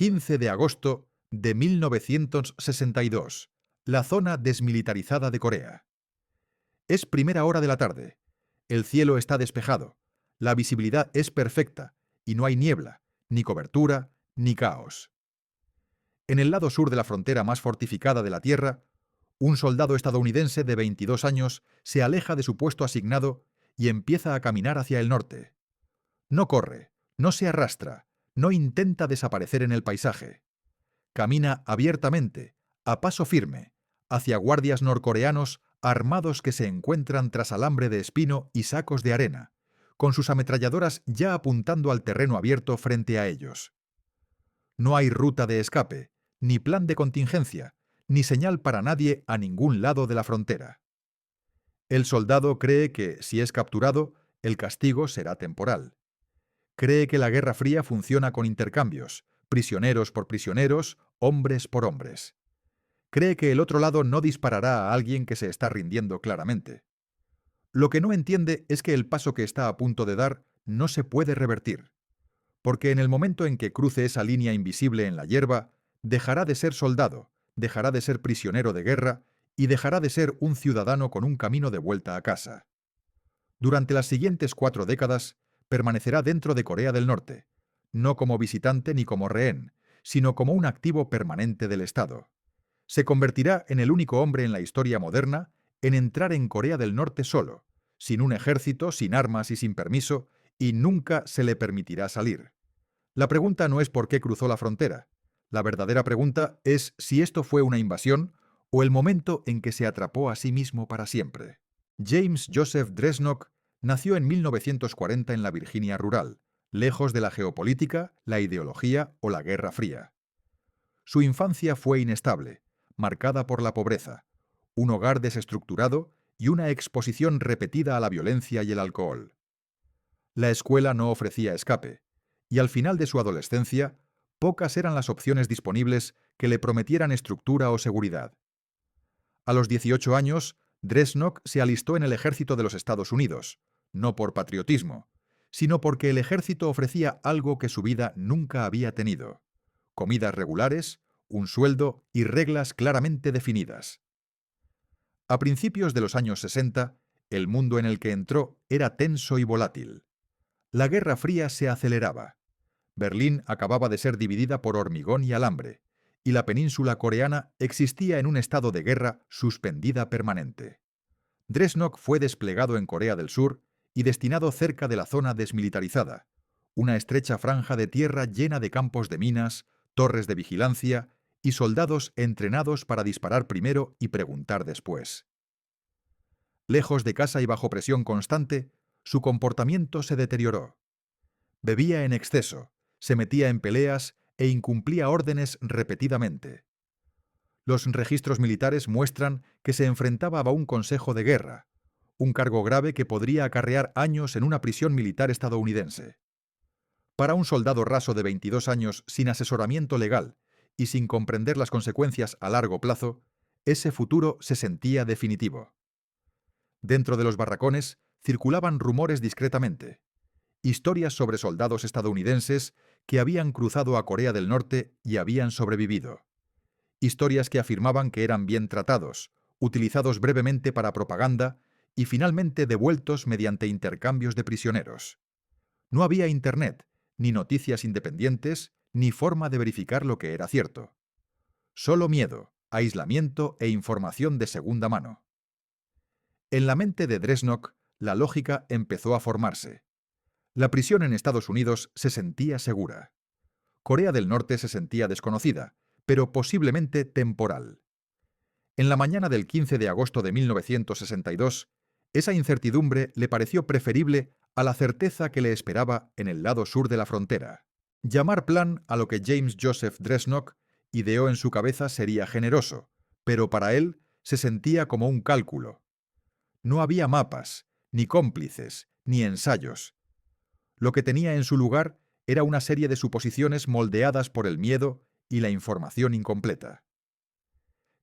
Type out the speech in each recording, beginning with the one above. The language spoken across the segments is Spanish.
15 de agosto de 1962. La zona desmilitarizada de Corea. Es primera hora de la tarde. El cielo está despejado. La visibilidad es perfecta y no hay niebla, ni cobertura, ni caos. En el lado sur de la frontera más fortificada de la Tierra, un soldado estadounidense de 22 años se aleja de su puesto asignado y empieza a caminar hacia el norte. No corre, no se arrastra, no intenta desaparecer en el paisaje. Camina abiertamente, a paso firme, hacia guardias norcoreanos armados que se encuentran tras alambre de espino y sacos de arena, con sus ametralladoras ya apuntando al terreno abierto frente a ellos. No hay ruta de escape, ni plan de contingencia, ni señal para nadie a ningún lado de la frontera. El soldado cree que, si es capturado, el castigo será temporal. Cree que la Guerra Fría funciona con intercambios, prisioneros por prisioneros, hombres por hombres. Cree que el otro lado no disparará a alguien que se está rindiendo claramente. Lo que no entiende es que el paso que está a punto de dar no se puede revertir, porque en el momento en que cruce esa línea invisible en la hierba, dejará de ser soldado, dejará de ser prisionero de guerra y dejará de ser un ciudadano con un camino de vuelta a casa. Durante las siguientes 4 décadas, permanecerá dentro de Corea del Norte, no como visitante ni como rehén, sino como un activo permanente del Estado. Se convertirá en el único hombre en la historia moderna en entrar en Corea del Norte solo, sin un ejército, sin armas y sin permiso, y nunca se le permitirá salir. La pregunta no es por qué cruzó la frontera. La verdadera pregunta es si esto fue una invasión o el momento en que se atrapó a sí mismo para siempre. James Joseph Dresnok nació en 1940 en la Virginia rural, lejos de la geopolítica, la ideología o la Guerra Fría. Su infancia fue inestable, marcada por la pobreza, un hogar desestructurado y una exposición repetida a la violencia y el alcohol. La escuela no ofrecía escape, y al final de su adolescencia, pocas eran las opciones disponibles que le prometieran estructura o seguridad. A los 18 años, Dresnok se alistó en el ejército de los Estados Unidos, no por patriotismo, sino porque el ejército ofrecía algo que su vida nunca había tenido: comidas regulares, un sueldo y reglas claramente definidas. A principios de los años 60, el mundo en el que entró era tenso y volátil. La Guerra Fría se aceleraba. Berlín acababa de ser dividida por hormigón y alambre, y la península coreana existía en un estado de guerra suspendida permanente. Dresnok fue desplegado en Corea del Sur y destinado cerca de la zona desmilitarizada, una estrecha franja de tierra llena de campos de minas, torres de vigilancia y soldados entrenados para disparar primero y preguntar después. Lejos de casa y bajo presión constante, su comportamiento se deterioró. Bebía en exceso, se metía en peleas e incumplía órdenes repetidamente. Los registros militares muestran que se enfrentaba a un consejo de guerra, un cargo grave que podría acarrear años en una prisión militar estadounidense. Para un soldado raso de 22 años sin asesoramiento legal y sin comprender las consecuencias a largo plazo, ese futuro se sentía definitivo. Dentro de los barracones circulaban rumores discretamente, historias sobre soldados estadounidenses que habían cruzado a Corea del Norte y habían sobrevivido. Historias que afirmaban que eran bien tratados, utilizados brevemente para propaganda y finalmente devueltos mediante intercambios de prisioneros. No había Internet, ni noticias independientes, ni forma de verificar lo que era cierto. Solo miedo, aislamiento e información de segunda mano. En la mente de Dresnok, la lógica empezó a formarse. La prisión en Estados Unidos se sentía segura. Corea del Norte se sentía desconocida, pero posiblemente temporal. En la mañana del 15 de agosto de 1962, esa incertidumbre le pareció preferible a la certeza que le esperaba en el lado sur de la frontera. Llamar plan a lo que James Joseph Dresnok ideó en su cabeza sería generoso, pero para él se sentía como un cálculo. No había mapas, ni cómplices, ni ensayos. Lo que tenía en su lugar era una serie de suposiciones moldeadas por el miedo y la información incompleta.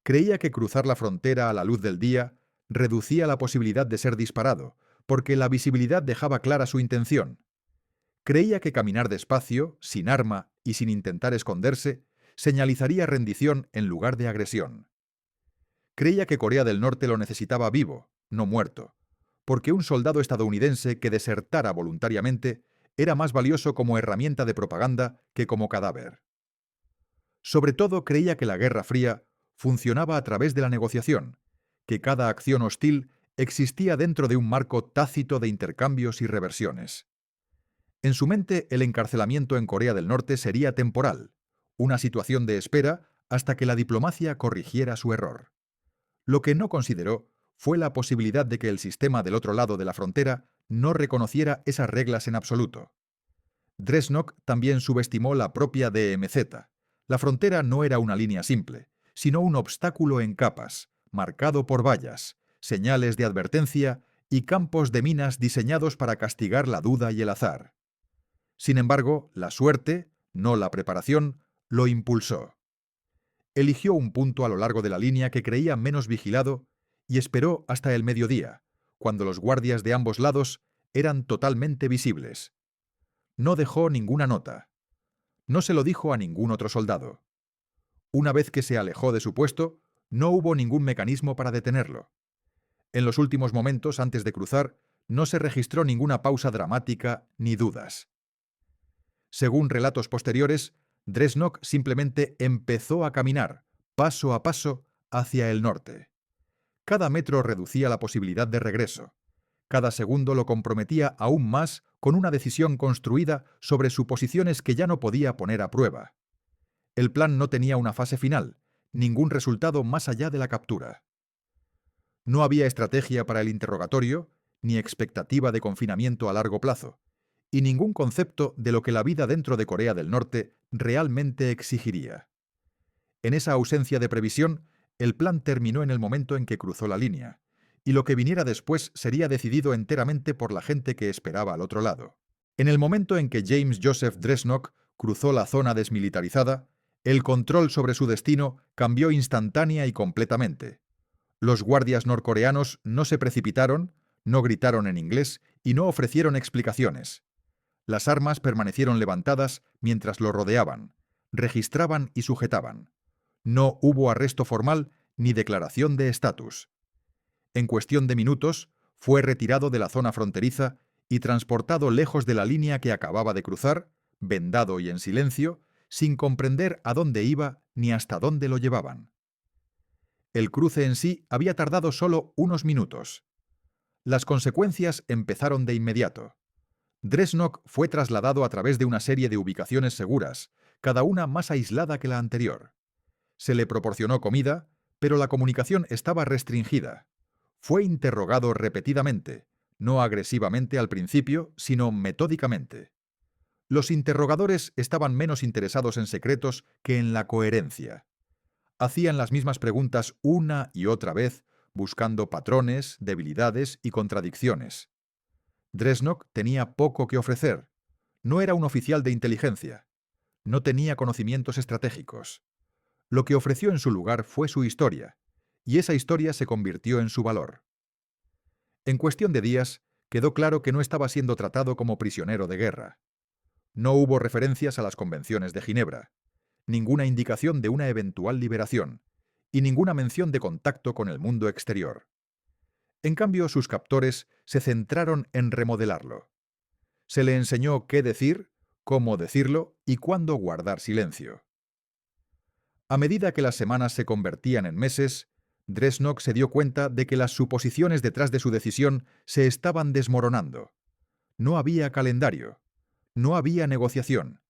Creía que cruzar la frontera a la luz del día reducía la posibilidad de ser disparado, porque la visibilidad dejaba clara su intención. Creía que caminar despacio, sin arma y sin intentar esconderse, señalizaría rendición en lugar de agresión. Creía que Corea del Norte lo necesitaba vivo, no muerto, porque un soldado estadounidense que desertara voluntariamente era más valioso como herramienta de propaganda que como cadáver. Sobre todo creía que la Guerra Fría funcionaba a través de la negociación, que cada acción hostil existía dentro de un marco tácito de intercambios y reversiones. En su mente, el encarcelamiento en Corea del Norte sería temporal, una situación de espera hasta que la diplomacia corrigiera su error. Lo que no consideró fue la posibilidad de que el sistema del otro lado de la frontera no reconociera esas reglas en absoluto. Dresnok también subestimó la propia DMZ. La frontera no era una línea simple, sino un obstáculo en capas, marcado por vallas, señales de advertencia y campos de minas diseñados para castigar la duda y el azar. Sin embargo, la suerte, no la preparación, lo impulsó. Eligió un punto a lo largo de la línea que creía menos vigilado y esperó hasta el mediodía, cuando los guardias de ambos lados eran totalmente visibles. No dejó ninguna nota. No se lo dijo a ningún otro soldado. Una vez que se alejó de su puesto, no hubo ningún mecanismo para detenerlo. En los últimos momentos antes de cruzar, no se registró ninguna pausa dramática ni dudas. Según relatos posteriores, Dresnok simplemente empezó a caminar, paso a paso, hacia el norte. Cada metro reducía la posibilidad de regreso. Cada segundo lo comprometía aún más con una decisión construida sobre suposiciones que ya no podía poner a prueba. El plan no tenía una fase final, ningún resultado más allá de la captura. No había estrategia para el interrogatorio, ni expectativa de confinamiento a largo plazo, y ningún concepto de lo que la vida dentro de Corea del Norte realmente exigiría. En esa ausencia de previsión, el plan terminó en el momento en que cruzó la línea, y lo que viniera después sería decidido enteramente por la gente que esperaba al otro lado. En el momento en que James Joseph Dresnok cruzó la zona desmilitarizada, el control sobre su destino cambió instantánea y completamente. Los guardias norcoreanos no se precipitaron, no gritaron en inglés y no ofrecieron explicaciones. Las armas permanecieron levantadas mientras lo rodeaban, registraban y sujetaban. No hubo arresto formal ni declaración de estatus. En cuestión de minutos, fue retirado de la zona fronteriza y transportado lejos de la línea que acababa de cruzar, vendado y en silencio, sin comprender a dónde iba ni hasta dónde lo llevaban. El cruce en sí había tardado solo unos minutos. Las consecuencias empezaron de inmediato. Dresnok fue trasladado a través de una serie de ubicaciones seguras, cada una más aislada que la anterior. Se le proporcionó comida, pero la comunicación estaba restringida. Fue interrogado repetidamente, no agresivamente al principio, sino metódicamente. Los interrogadores estaban menos interesados en secretos que en la coherencia. Hacían las mismas preguntas una y otra vez, buscando patrones, debilidades y contradicciones. Dresnok tenía poco que ofrecer. No era un oficial de inteligencia. No tenía conocimientos estratégicos. Lo que ofreció en su lugar fue su historia, y esa historia se convirtió en su valor. En cuestión de días, quedó claro que no estaba siendo tratado como prisionero de guerra. No hubo referencias a las convenciones de Ginebra, ninguna indicación de una eventual liberación, y ninguna mención de contacto con el mundo exterior. En cambio, sus captores se centraron en remodelarlo. Se le enseñó qué decir, cómo decirlo y cuándo guardar silencio. A medida que las semanas se convertían en meses, Dresnok se dio cuenta de que las suposiciones detrás de su decisión se estaban desmoronando. No había calendario. No había negociación.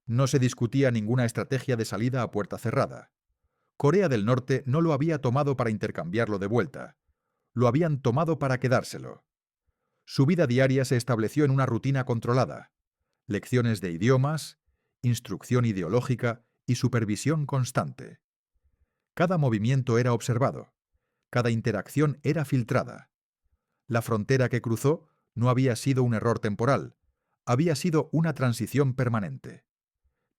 No se discutía ninguna estrategia de salida a puerta cerrada. Corea del Norte no lo había tomado para intercambiarlo de vuelta. Lo habían tomado para quedárselo. Su vida diaria se estableció en una rutina controlada. Lecciones de idiomas, instrucción ideológica y supervisión constante. Cada movimiento era observado. Cada interacción era filtrada. La frontera que cruzó no había sido un error temporal. Había sido una transición permanente.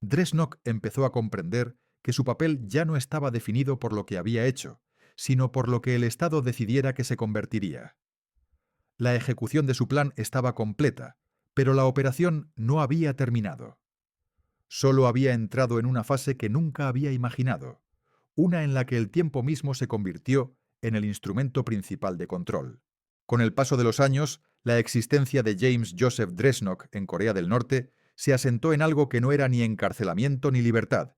Dresnok empezó a comprender que su papel ya no estaba definido por lo que había hecho, sino por lo que el Estado decidiera que se convertiría. La ejecución de su plan estaba completa, pero la operación no había terminado. Solo había entrado en una fase que nunca había imaginado, una en la que el tiempo mismo se convirtió en el instrumento principal de control. Con el paso de los años, la existencia de James Joseph Dressnok en Corea del Norte se asentó en algo que no era ni encarcelamiento ni libertad,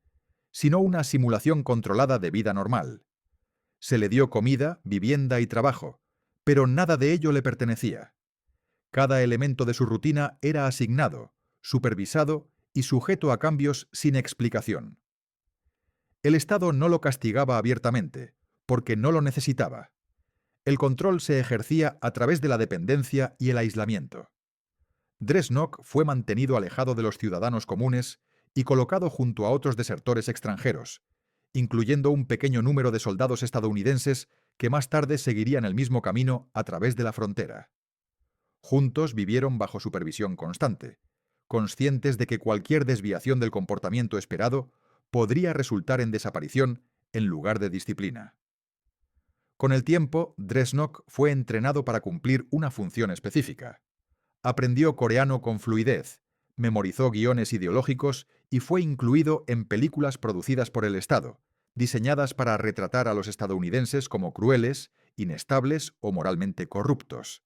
sino una simulación controlada de vida normal. Se le dio comida, vivienda y trabajo, pero nada de ello le pertenecía. Cada elemento de su rutina era asignado, supervisado y sujeto a cambios sin explicación. El Estado no lo castigaba abiertamente, porque no lo necesitaba. El control se ejercía a través de la dependencia y el aislamiento. Dressnok fue mantenido alejado de los ciudadanos comunes y colocado junto a otros desertores extranjeros, incluyendo un pequeño número de soldados estadounidenses que más tarde seguirían el mismo camino a través de la frontera. Juntos vivieron bajo supervisión constante, conscientes de que cualquier desviación del comportamiento esperado podría resultar en desaparición en lugar de disciplina. Con el tiempo, Dressnok fue entrenado para cumplir una función específica. Aprendió coreano con fluidez, memorizó guiones ideológicos y fue incluido en películas producidas por el Estado, diseñadas para retratar a los estadounidenses como crueles, inestables o moralmente corruptos.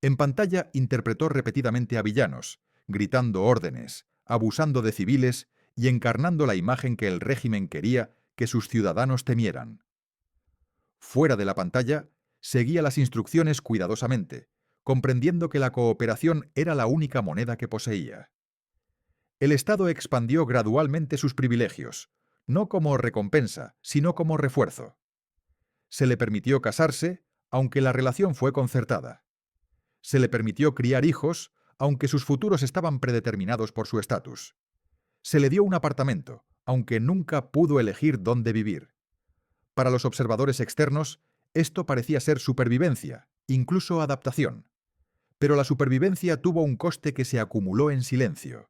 En pantalla interpretó repetidamente a villanos, gritando órdenes, abusando de civiles y encarnando la imagen que el régimen quería que sus ciudadanos temieran. Fuera de la pantalla, seguía las instrucciones cuidadosamente, comprendiendo que la cooperación era la única moneda que poseía. El Estado expandió gradualmente sus privilegios, no como recompensa, sino como refuerzo. Se le permitió casarse, aunque la relación fue concertada. Se le permitió criar hijos, aunque sus futuros estaban predeterminados por su estatus. Se le dio un apartamento, aunque nunca pudo elegir dónde vivir. Para los observadores externos, esto parecía ser supervivencia, incluso adaptación. Pero la supervivencia tuvo un coste que se acumuló en silencio.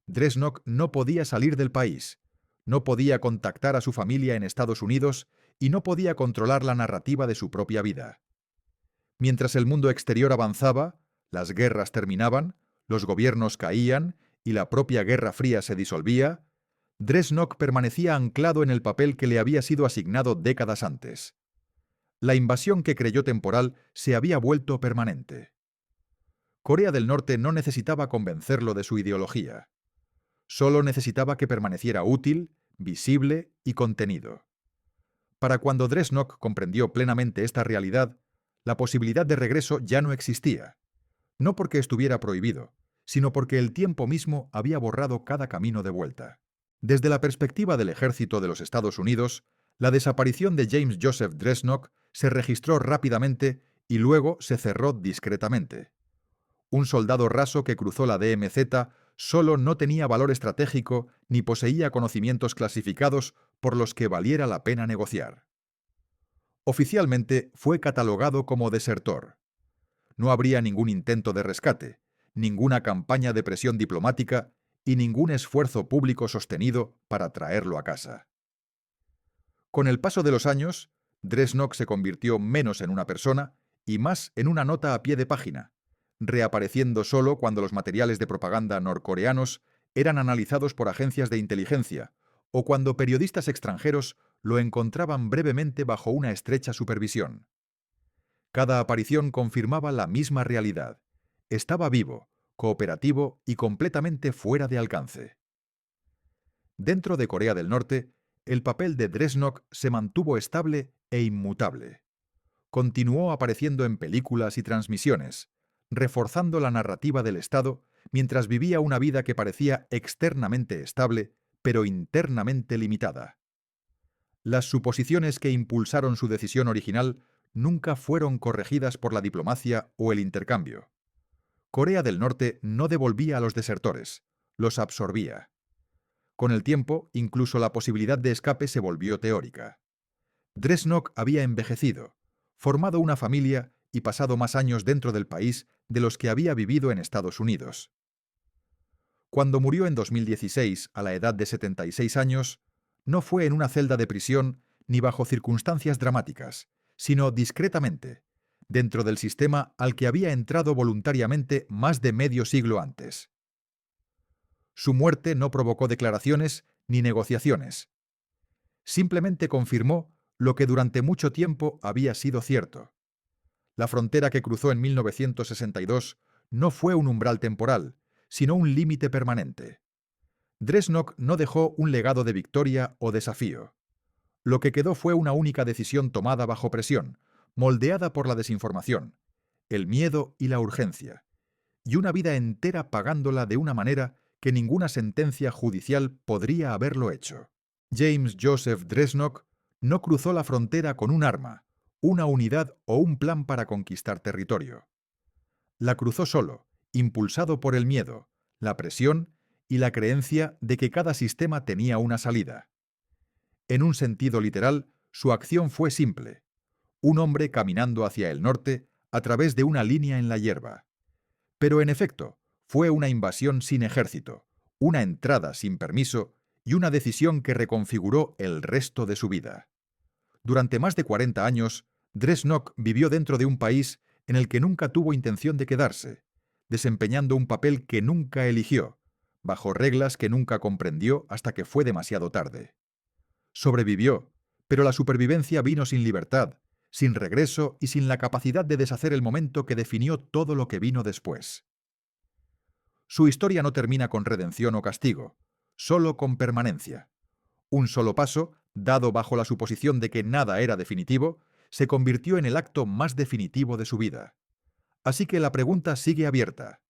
Dressnok no podía salir del país, no podía contactar a su familia en Estados Unidos y no podía controlar la narrativa de su propia vida. Mientras el mundo exterior avanzaba, las guerras terminaban, los gobiernos caían y la propia Guerra Fría se disolvía, Dressnok permanecía anclado en el papel que le había sido asignado décadas antes. La invasión que creyó temporal se había vuelto permanente. Corea del Norte no necesitaba convencerlo de su ideología. Solo necesitaba que permaneciera útil, visible y contenido. Para cuando Dressnok comprendió plenamente esta realidad, la posibilidad de regreso ya no existía, no porque estuviera prohibido, sino porque el tiempo mismo había borrado cada camino de vuelta. Desde la perspectiva del ejército de los Estados Unidos, la desaparición de James Joseph Dressnok se registró rápidamente y luego se cerró discretamente. Un soldado raso que cruzó la DMZ solo no tenía valor estratégico ni poseía conocimientos clasificados por los que valiera la pena negociar. Oficialmente fue catalogado como desertor. No habría ningún intento de rescate, ninguna campaña de presión diplomática y ningún esfuerzo público sostenido para traerlo a casa. Con el paso de los años, Dressnok se convirtió menos en una persona y más en una nota a pie de página, reapareciendo solo cuando los materiales de propaganda norcoreanos eran analizados por agencias de inteligencia o cuando periodistas extranjeros lo encontraban brevemente bajo una estrecha supervisión. Cada aparición confirmaba la misma realidad. Estaba vivo, cooperativo y completamente fuera de alcance. Dentro de Corea del Norte, el papel de Dressnok se mantuvo estable e inmutable. Continuó apareciendo en películas y transmisiones, reforzando la narrativa del Estado mientras vivía una vida que parecía externamente estable, pero internamente limitada. Las suposiciones que impulsaron su decisión original nunca fueron corregidas por la diplomacia o el intercambio. Corea del Norte no devolvía a los desertores, los absorbía. Con el tiempo, incluso la posibilidad de escape se volvió teórica. Dressnok había envejecido, formado una familia y pasado más años dentro del país de los que había vivido en Estados Unidos. Cuando murió en 2016 a la edad de 76 años, no fue en una celda de prisión ni bajo circunstancias dramáticas, sino discretamente, dentro del sistema al que había entrado voluntariamente más de medio siglo antes. Su muerte no provocó declaraciones ni negociaciones. Simplemente confirmó lo que durante mucho tiempo había sido cierto. La frontera que cruzó en 1962 no fue un umbral temporal, sino un límite permanente. Dresnok no dejó un legado de victoria o desafío. Lo que quedó fue una única decisión tomada bajo presión, moldeada por la desinformación, el miedo y la urgencia, y una vida entera pagándola de una manera que ninguna sentencia judicial podría haberlo hecho. James Joseph Dresnok no cruzó la frontera con un arma, una unidad o un plan para conquistar territorio. La cruzó solo, impulsado por el miedo, la presión y la creencia de que cada sistema tenía una salida. En un sentido literal, su acción fue simple: un hombre caminando hacia el norte a través de una línea en la hierba. Pero en efecto, fue una invasión sin ejército, una entrada sin permiso y una decisión que reconfiguró el resto de su vida. Durante más de 40 años, Dresnok vivió dentro de un país en el que nunca tuvo intención de quedarse, desempeñando un papel que nunca eligió, bajo reglas que nunca comprendió hasta que fue demasiado tarde. Sobrevivió, pero la supervivencia vino sin libertad, sin regreso y sin la capacidad de deshacer el momento que definió todo lo que vino después. Su historia no termina con redención o castigo, solo con permanencia. Un solo paso, dado bajo la suposición de que nada era definitivo, se convirtió en el acto más definitivo de su vida. Así que la pregunta sigue abierta.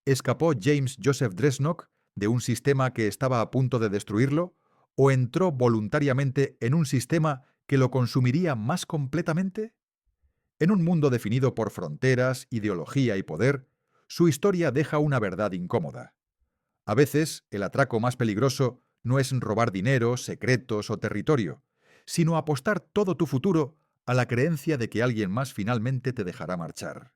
¿Escapó James Joseph Dresnok de un sistema que estaba a punto de destruirlo, o entró voluntariamente en un sistema que lo consumiría más completamente? En un mundo definido por fronteras, ideología y poder, su historia deja una verdad incómoda. A veces, el atraco más peligroso no es robar dinero, secretos o territorio, sino apostar todo tu futuro a la creencia de que alguien más finalmente te dejará marchar.